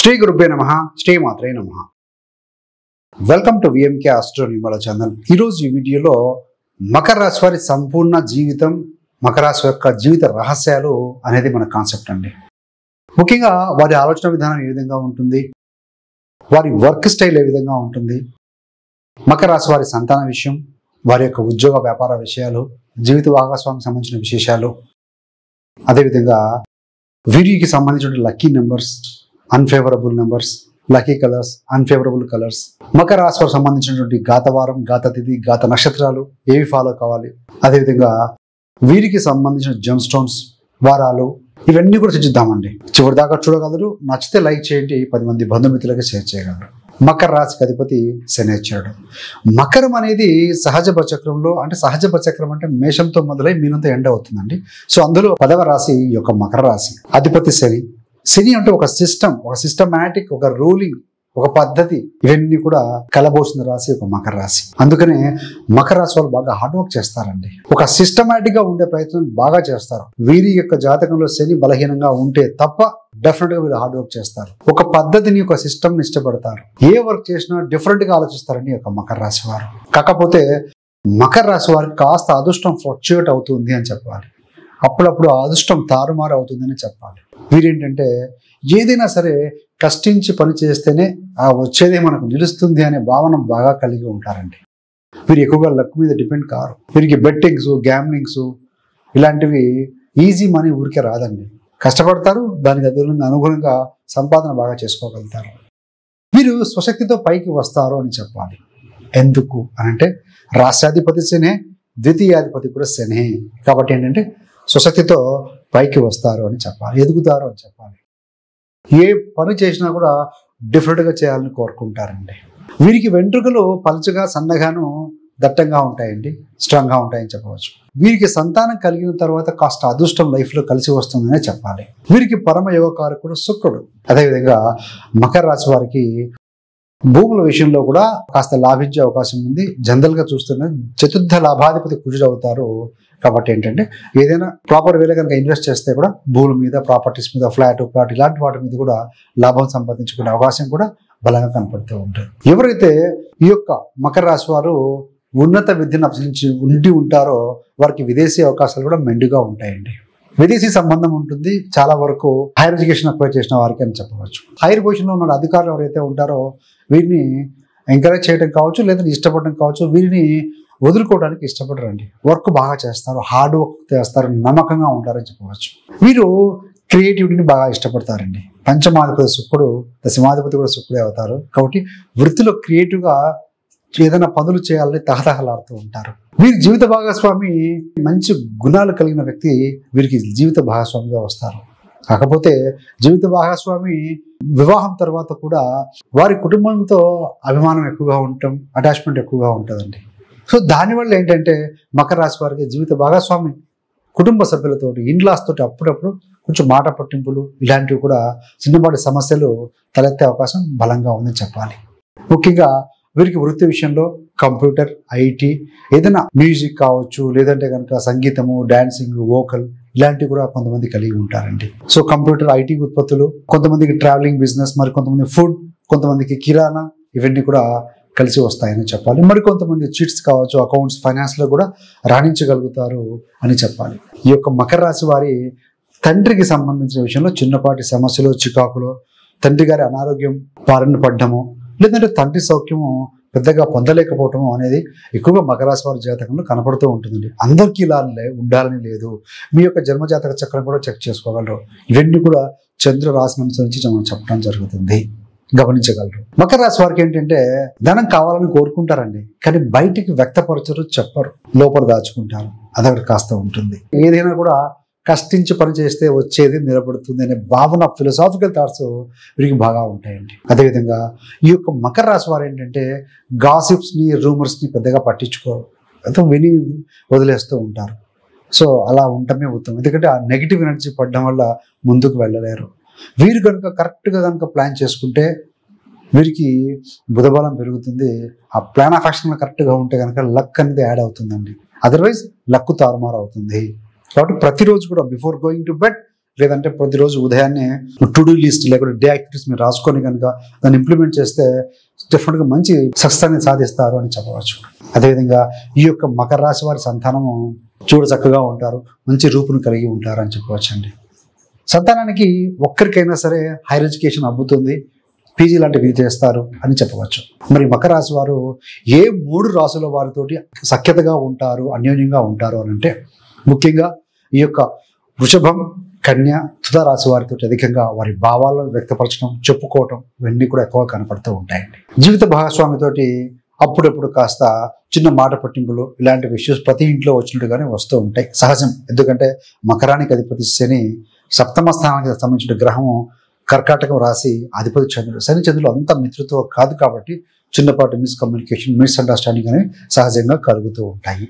శ్రీ గురుభ్యో నమః శ్రీ మాత్రే నమః. వెల్కమ్ టు విఎంకే ఆస్ట్రో న్యూమల ఛానల్. ఈరోజు ఈ వీడియోలో మకర రాశి వారి సంపూర్ణ జీవితం, మకర రాశి యొక్క జీవిత రహస్యాలు అనేది మన కాన్సెప్ట్ అండి. ముఖ్యంగా వారి ఆలోచన విధానం ఏ విధంగా ఉంటుంది, వారి వర్క్ స్టైల్ ఏ విధంగా ఉంటుంది, మకర రాశి వారి సంతాన విషయం, వారి యొక్క ఉద్యోగ వ్యాపార విషయాలు, జీవిత భాగస్వామికి సంబంధించిన విశేషాలు, అదేవిధంగా వీరికి సంబంధించిన lucky numbers, unfavourable numbers, lucky colours, unfavourable colours, Makar రాశి వారికి సంబంధించినటువంటి గాతవారం, గాత తిథి, గాత నక్షత్రాలు ఏవి ఫాలో కావాలి, అదేవిధంగా వీరికి సంబంధించిన జెమ్ స్టోన్స్, వారాలు, ఇవన్నీ కూడా చర్చిద్దామండి. చివరి దాకా చూడగలరు. నచ్చితే లైక్ చేయండి, 10 మంది బంధుమిత్రులకి షేర్ చేయగలరు. మకర రాశికి అధిపతి శనేశ్వరుడు. మకరం అనేది సహజ బచక్రంలో, అంటే సహజ బచక్రం అంటే మేషంతో మొదలై మీనంతో ఎండ్ అవుతుందండి. సో అందులో 10వ రాశి ఈ యొక్క మకర రాశి. అధిపతి శని. శని అంటే ఒక సిస్టమ్, ఒక సిస్టమాటిక్, ఒక రూలింగ్, ఒక పద్ధతి, ఇవన్నీ కూడా కలబోసిన రాశి ఒక మకర రాశి. అందుకనే మకర రాశి వాళ్ళు బాగా హార్డ్ వర్క్ చేస్తారండి. ఒక సిస్టమాటిక్ గా ఉండే ప్రయత్నం బాగా చేస్తారు. వీరి యొక్క జాతకంలో శని బలహీనంగా ఉంటే తప్ప డెఫినెట్ గా వీళ్ళు హార్డ్ వర్క్ చేస్తారు. ఒక పద్ధతిని, ఒక సిస్టమ్ ని ఇష్టపడతారు. ఏ వర్క్ చేసినా డిఫరెంట్ గా ఆలోచిస్తారండి ఒక మకర రాశి వారు. కాకపోతే మకర రాశి వారికి కాస్త అదృష్టం ఫ్లక్చుయేట్ అవుతుంది అని చెప్పాలి. అప్పుడప్పుడు ఆ అదృష్టం తారుమారు అవుతుందని చెప్పాలి. వీరేంటంటే ఏదైనా సరే కష్టించి పని చేస్తేనే ఆ వచ్చేదే మనకు నిలుస్తుంది అనే భావన బాగా కలిగి ఉంటారండి. వీరు ఎక్కువగా లక్ మీద డిపెండ్ కారు. వీరికి బెట్టింగ్స్, గ్యామ్లింగ్స్ ఇలాంటివి ఈజీ మనీ ఊరికే రాదండి. కష్టపడతారు, దానికి అనుగుణంగా సంపాదన బాగా చేసుకోగలుగుతారు. వీరు స్వశక్తితో పైకి వస్తారు అని చెప్పాలి. ఎందుకు అనంటే రాష్ట్రాధిపతి శనే, ద్వితీయాధిపతి కూడా శనే. కాబట్టి ఏంటంటే స్వశక్తితో పైకి వస్తారు అని చెప్పాలి, ఎదుగుతారు అని చెప్పాలి. ఏ పని చేసినా కూడా డిఫరెంట్గా చేయాలని కోరుకుంటారండి. వీరికి వెంట్రుకలు పలుచగా, సన్నగాను, దట్టంగా ఉంటాయండి, స్ట్రాంగ్గా ఉంటాయని చెప్పవచ్చు. వీరికి సంతానం కలిగిన తర్వాత కాస్త అదృష్టం లైఫ్లో కలిసి వస్తుందనే చెప్పాలి. వీరికి పరమ యోగకారకుడు శుక్రుడు. అదేవిధంగా మకర రాశి వారికి భూముల విషయంలో కూడా కాస్త లాభించే అవకాశం ఉంది. జనరల్ గా చూస్తున్న చతుర్థ లాభాధిపతి కుజుడు అవుతారు. కాబట్టి ఏంటంటే ఏదైనా ప్రాపర్ వేలో కనుక ఇన్వెస్ట్ చేస్తే కూడా భూముల మీద, ప్రాపర్టీస్ మీద, ప్లాట్ ఇలాంటి వాటి మీద కూడా లాభం సంపాదించుకునే అవకాశం కూడా బలంగా కనపడుతూ ఉంటుంది. ఎవరైతే ఈ యొక్క మకర రాశి వారు ఉన్నత విద్యను అభ్యసించి ఉండి ఉంటారో వారికి విదేశీ అవకాశాలు కూడా మెండుగా ఉంటాయండి. విదేశీ సంబంధం ఉంటుంది. చాలా వరకు హైయర్ ఎడ్యుకేషన్ అక్వైర్ చేసిన వారికి అని చెప్పవచ్చు. హైయర్ పొజిషన్లో ఉన్న అధికారులు ఎవరైతే ఉంటారో వీరిని ఎంకరేజ్ చేయడం కావచ్చు, లేదంటే ఇష్టపడడం కావచ్చు. వీరిని వదులుకోవడానికి ఇష్టపడరండి. వర్క్ బాగా చేస్తారు, హార్డ్ వర్క్ చేస్తారు, నమ్మకంగా ఉంటారని చెప్పవచ్చు. వీరు క్రియేటివిటీని బాగా ఇష్టపడతారండి. పంచమాధిపతి శుక్రుడు, దశమాధిపతి కూడా శుక్రుడే అవుతారు. కాబట్టి వృత్తిలో క్రియేటివ్గా ఏదైనా పనులు చేయాలని తహతహలాడుతూ ఉంటారు. వీరి జీవిత భాగస్వామి మంచి గుణాలు కలిగిన వ్యక్తి వీరికి జీవిత భాగస్వామిగా వస్తారు. కాకపోతే జీవిత భాగస్వామి వివాహం తర్వాత కూడా వారి కుటుంబంతో అభిమానం ఎక్కువగా ఉండటం, అటాచ్మెంట్ ఎక్కువగా ఉంటుందండి. సో దానివల్ల ఏంటంటే మకర రాశి వారికి జీవిత భాగస్వామి కుటుంబ సభ్యులతోటి, ఇన్లాస్ తోటి అప్పుడప్పుడు కొంచెం మాట పట్టింపులు, ఇలాంటివి కూడా చిన్నపాటి సమస్యలు తలెత్తే అవకాశం బలంగా ఉందని చెప్పాలి. ముఖ్యంగా వీరికి వృత్తి విషయంలో కంప్యూటర్, ఐటీ, ఏదైనా మ్యూజిక్ కావచ్చు, లేదంటే కనుక సంగీతము, డాన్సింగ్, వోకల్ ఇలాంటివి కూడా కొంతమంది కలిగి ఉంటారండి. సో కంప్యూటర్, ఐటీ ఉత్పత్తులు, కొంతమందికి ట్రావెలింగ్ బిజినెస్, మరి కొంతమంది ఫుడ్, కొంతమందికి కిరాణా, ఇవన్నీ కూడా కలిసి వస్తాయని చెప్పాలి. మరి కొంతమంది చిట్స్ కావచ్చు, అకౌంట్స్, ఫైనాన్స్ లో కూడా రాణించగలుగుతారు అని చెప్పాలి. ఈ యొక్క మకర రాశి వారి తండ్రికి సంబంధించిన విషయంలో చిన్నపాటి సమస్యలు, చికాకులు, తండ్రి గారి అనారోగ్యం బారిన పడ్డము, లేదంటే తండ్రి సౌఖ్యము పెద్దగా పొందలేకపోవటము అనేది ఎక్కువగా మకర రాశి వారి జాతకంలో కనపడుతూ ఉంటుందండి. అందరికీ ఇలా ఉండాలని లేదు. మీ యొక్క జన్మజాతక చక్రం కూడా చెక్ చేసుకోగలరు. ఇవన్నీ కూడా చంద్ర రాశిని అనుసరించి మనం చెప్పడం జరుగుతుంది, గమనించగలరు. మకర రాశి వారికి ఏంటంటే ధనం కావాలని కోరుకుంటారండి, కానీ బయటికి వ్యక్తపరచరు, చెప్పరు, లోపల దాచుకుంటారు. అదొకటి కాస్త ఉంటుంది. ఏదైనా కూడా కష్టించి పని చేస్తే వచ్చేది నిలబడుతుంది అనే భావన, ఫిలాసాఫికల్ థాట్స్ వీరికి బాగా ఉంటాయండి. అదేవిధంగా ఈ యొక్క మకర రాశి వారు ఏంటంటే గాసిప్స్ని, రూమర్స్ని పెద్దగా పట్టించుకోరు, అయితే విని వదిలేస్తూ ఉంటారు. సో అలా ఉండటమే ఉత్తమం. ఎందుకంటే ఆ నెగిటివ్ ఎనర్జీ పడడం వల్ల ముందుకు వెళ్ళలేరు. వీరు కనుక కరెక్ట్గా కనుక ప్లాన్ చేసుకుంటే వీరికి బుధబలం పెరుగుతుంది. ఆ ప్లాన్ ఆఫ్ యాక్షన్ కరెక్ట్గా ఉంటే కనుక లక్ అనేది యాడ్ అవుతుందండి. అదర్వైజ్ లక్ తారుమారు అవుతుంది. కాబట్టి ప్రతిరోజు కూడా బిఫోర్ గోయింగ్ టు బెడ్ లేదంటే ప్రతిరోజు ఉదయాన్నే టు డూ లిస్ట్ లేకపోతే డే యాక్టివిటీస్ మీరు రాసుకొని కనుక దాన్ని ఇంప్లిమెంట్ చేస్తే డెఫినెట్గా మంచి సక్సెస్ అనేది సాధిస్తారు అని చెప్పవచ్చు. అదేవిధంగా ఈ యొక్క మకర రాశి వారి సంతానము చూడ చక్కగా ఉంటారు, మంచి రూపును కలిగి ఉంటారు అని చెప్పవచ్చండి. సంతానానికి ఒక్కరికైనా సరే హైయర్ ఎడ్యుకేషన్ అబ్బుతుంది, పీజీ లాంటివి చేస్తారు అని చెప్పవచ్చు. మరి మకర రాశి వారు ఏ 3 రాశుల వారితోటి సఖ్యతగా ఉంటారు, అన్యోన్యంగా ఉంటారు అని అంటే ముఖ్యంగా ఈ యొక్క వృషభం, కన్య, తుల రాశి వారితో అధికంగా వారి భావాలను వ్యక్తపరచడం, చెప్పుకోవటం ఇవన్నీ కూడా ఎక్కువగా కనపడుతూ ఉంటాయండి. జీవిత భాగస్వామితోటి అప్పుడప్పుడు కాస్త చిన్న మాట పట్టింపులు ఇలాంటి ఇష్యూస్ ప్రతి ఇంట్లో వచ్చినట్టుగానే వస్తూ ఉంటాయి, సహజం. ఎందుకంటే మకరానికి అధిపతి శని, సప్తమ స్థానానికి సంబంధించిన గ్రహము కర్కాటకం రాశి అధిపతి చంద్రుడు. శని చంద్రులు అంత మిత్రుతో కాదు కాబట్టి చిన్నపాటి మిస్కమ్యూనికేషన్, మిస్అండర్స్టాండింగ్ అనేవి సహజంగా కలుగుతూ ఉంటాయి.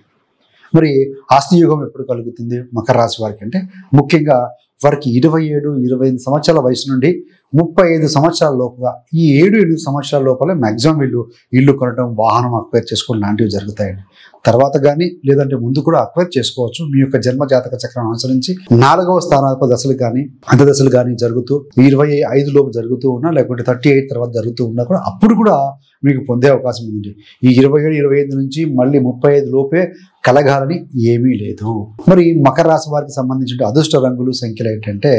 మరి ఆస్తి యోగం ఎప్పుడు కలుగుతుంది మకర రాశి వారికి అంటే ముఖ్యంగా వారికి 27-28 సంవత్సరాల వయసు నుండి 35 సంవత్సరాల లోపుగా, ఈ 7-8 సంవత్సరాల లోపలే మ్యాక్సిమం వీళ్ళు ఇల్లు కొనడం, వాహనం అక్వైర్ చేసుకోవడం లాంటివి జరుగుతాయండి. తర్వాత కానీ లేదంటే ముందు కూడా అక్వైర్ చేసుకోవచ్చు. మీ యొక్క జన్మ జాతక చక్రం అనుసరించి 4వ స్థానాధిప దశలు కానీ అంత్యదశలు కానీ జరుగుతూ 25 లోపు జరుగుతూ ఉన్నా, లేకపోతే 38 తర్వాత జరుగుతూ ఉన్నా కూడా అప్పుడు కూడా మీకు పొందే అవకాశం ఉంది. ఈ 27-25 నుంచి మళ్ళీ 35 లోపే కలగాలని ఏమీ లేదు. మరి మకర రాశి వారికి సంబంధించిన అదృష్ట రంగులు, సంఖ్యలు ఏంటంటే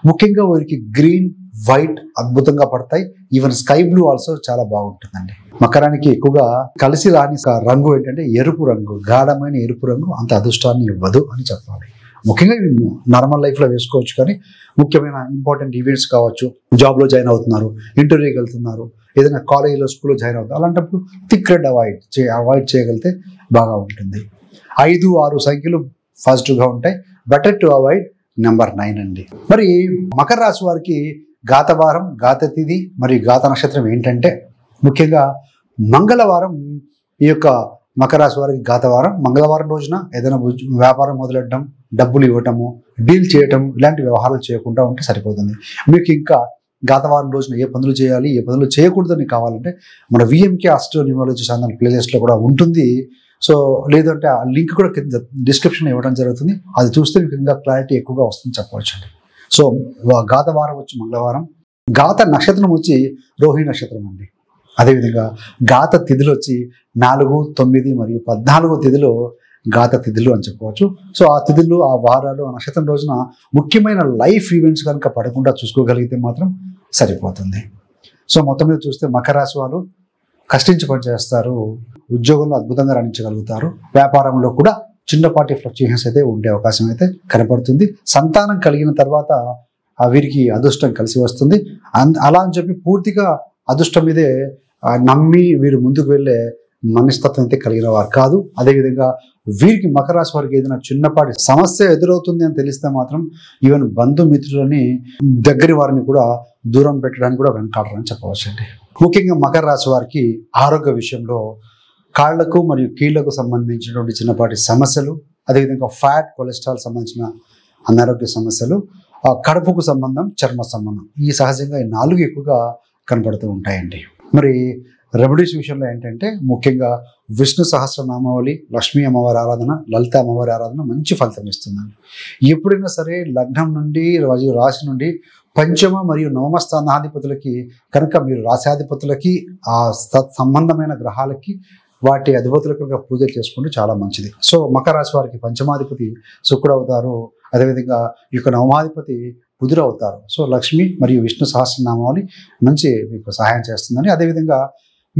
ముఖ్యంగా వారికి గ్రీన్, వైట్ అద్భుతంగా పడతాయి. ఈవెన్ స్కై బ్లూ ఆల్సో చాలా బాగుంటుందండి. మకరానికి ఎక్కువగా కలిసి రాని రంగు ఏంటంటే ఎరుపు రంగు. గాఢమైన ఎరుపు రంగు అంత అదృష్టాన్ని ఇవ్వదు అని చెప్పాలి. ముఖ్యంగా నార్మల్ లైఫ్లో వేసుకోవచ్చు, కానీ ముఖ్యమైన ఇంపార్టెంట్ ఈవెంట్స్ కావచ్చు, జాబ్లో జాయిన్ అవుతున్నారు, ఇంటర్వ్యూకి వెళ్తున్నారు, ఏదైనా కాలేజీలో, స్కూల్లో జాయిన్ అవుతారు, అలాంటప్పుడు థిక్ రెడ్ అవాయిడ్ చేయగలిగితే బాగా ఉంటుంది. 5-6 సంఖ్యలు పాజిటివ్గా ఉంటాయి. బెటర్ టు అవాయిడ్ నెంబర్ 9 అండి. మరి మకర రాశి వారికి గాతవారం, గాత తిథి మరియు గాత నక్షత్రం ఏంటంటే ముఖ్యంగా మంగళవారం ఈ యొక్క మకర రాశి వారికి గాతవారం. మంగళవారం రోజున ఏదైనా వ్యాపారం మొదలెట్టడం, డబ్బులు ఇవ్వటము, డీల్ చేయటం ఇలాంటి వ్యవహారాలు చేయకుండా ఉంటే సరిపోతుంది. మీకు ఇంకా గాతవారం రోజున ఏ పనులు చేయాలి, ఏ పనులు చేయకూడదని కావాలంటే మన విఎంకే ఆస్ట్రో న్యూమరాలజీ ఛానల్ ప్లేలిస్ట్లో కూడా ఉంటుంది. సో లేదంటే ఆ లింక్ కూడా కింద డిస్క్రిప్షన్ ఇవ్వడం జరుగుతుంది. అది చూస్తే మీకు ఇంకా క్లారిటీ ఎక్కువగా వస్తుంది చెప్పవచ్చు అండి. సో గాతవారం వచ్చి మంగళవారం, గాత నక్షత్రం వచ్చి రోహిణి నక్షత్రం అండి. అదేవిధంగా గాత తిథులు వచ్చి 4, 9 మరియు 14 తిథులు గాత తిథులు అని చెప్పవచ్చు. సో ఆ తిథులు, ఆ వారాలు, ఆ నక్షత్రం రోజున ముఖ్యమైన లైఫ్ ఈవెంట్స్ కనుక పడకుండా చూసుకోగలిగితే మాత్రం సరిపోతుంది. సో మొత్తం మీద చూస్తే మకర రాశి వారు కష్టించి పనిచేస్తారు, ఉద్యోగంలో అద్భుతంగా రాణించగలుగుతారు, వ్యాపారంలో కూడా చిన్నపాటి ఫ్లక్చుయేషన్స్ అయితే ఉండే అవకాశం అయితే కనపడుతుంది. సంతానం కలిగిన తర్వాత వీరికి అదృష్టం కలిసి వస్తుంది. అలా అని చెప్పి పూర్తిగా అదృష్టం మీదే నమ్మి వీరు ముందుకు వెళ్ళే మనస్తత్వం అయితే కలిగిన వారు కాదు. అదేవిధంగా వీరికి మకర రాశి వారికి ఏదైనా చిన్నపాటి సమస్య ఎదురవుతుంది అని తెలిస్తే మాత్రం ఈవెన్ బంధుమిత్రులని, దగ్గరి వారిని కూడా దూరం పెట్టడానికి కూడా వెనకాడరని చెప్పవచ్చండి. ముఖ్యంగా మకర రాశి వారికి ఆరోగ్య విషయంలో కాళ్లకు మరియు కీళ్లకు సంబంధించినటువంటి చిన్నపాటి సమస్యలు, అదేవిధంగా ఫ్యాట్, కొలెస్ట్రాల్ సంబంధించిన అనారోగ్య సమస్యలు, కడుపుకు సంబంధం, చర్మ సంబంధం, ఈ సహజంగా ఈ 4 ఎక్కువగా కనపడుతూ ఉంటాయండి. మరి రెమెడీస్ విషయంలో ఏంటంటే ముఖ్యంగా విష్ణు సహస్రనామావళి, లక్ష్మీ అమ్మవారి ఆరాధన, లలిత అమ్మవారి ఆరాధన మంచి ఫలితం ఇస్తుందండి. ఎప్పుడైనా సరే లగ్నం నుండి, రాశి నుండి పంచమ మరియు నవమ స్థానాధిపతులకి కనుక మీరు రాశాధిపతులకి ఆ సంబంధమైన గ్రహాలకి వాటి అధిపతులకు కనుక పూజలు చేసుకుంటే చాలా మంచిది. సో మకర రాశి వారికి పంచమాధిపతి శుక్రుడు అవుతారు, అదేవిధంగా ఈ యొక్క నవమాధిపతి బుధుడు అవుతారు. సో లక్ష్మి మరియు విష్ణు సహస్రనామావళి మంచి మీకు సహాయం చేస్తుందని. అదేవిధంగా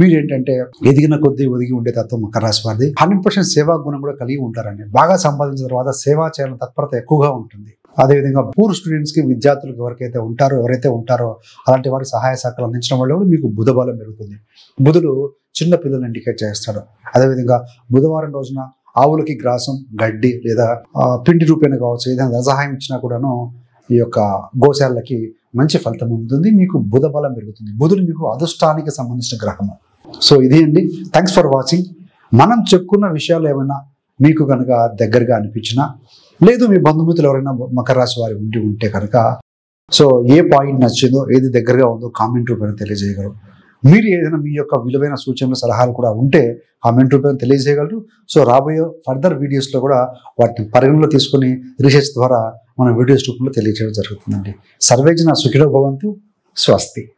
మీరు ఏంటంటే ఎదిగిన కొద్దీ ఒదిగి ఉండే తత్వం మకర రాశి వారిది. 100% సేవా గుణం కూడా కలిగి ఉంటారండి. బాగా సంపాదించిన తర్వాత సేవా చేయాలని తత్పరత ఎక్కువగా ఉంటుంది. అదేవిధంగా పూర్ స్టూడెంట్స్కి, విద్యార్థులకు ఎవరైతే ఉంటారో అలాంటి వారికి సహాయ సహకారాలు అందించడం వల్ల కూడా మీకు బుధ బలం పెరుగుతుంది. బుధుడు చిన్న పిల్లలను ఇండికేట్ చేస్తాడు. అదేవిధంగా బుధవారం రోజున ఆవులకి గ్రాసం, గడ్డి లేదా పిండి రూపేణ కావచ్చు, ఏదైనా సహాయం ఇచ్చినా కూడాను ఈ యొక్క గోశాలకి మంచి ఫలితం ఉంటుంది. మీకు బుధ బలం పెరుగుతుంది. బుధుడు మీకు అదృష్టానికి సంబంధించిన గ్రహము. సో ఇది అండి. Thanks for watching. మనం చెప్పుకున్న విషయాలు ఏమైనా మీకు కనుక దగ్గరగా అనిపించినా, లేదు మీ బంధుమిత్రులు ఎవరైనా మకర రాశి వారి ఉంటే కనుక సో ఏ పాయింట్ నచ్చిందో, ఏది దగ్గరగా ఉందో కామెంట్ రూపంలో తెలియజేయగలరు. మీరు ఏదైనా మీ యొక్క విలువైన సూచనలు, సలహాలు కూడా ఉంటే కామెంట్ రూపంలో తెలియజేయగలరు. సో రాబోయే ఫర్దర్ వీడియోస్లో కూడా వాటిని పరిగణలో తీసుకుని రీసెర్చ్ ద్వారా మన వీడియోస్ రూపంలో తెలియజేయడం జరుగుతుందండి. సర్వేజన సుఖినో భవంతు. స్వస్తి.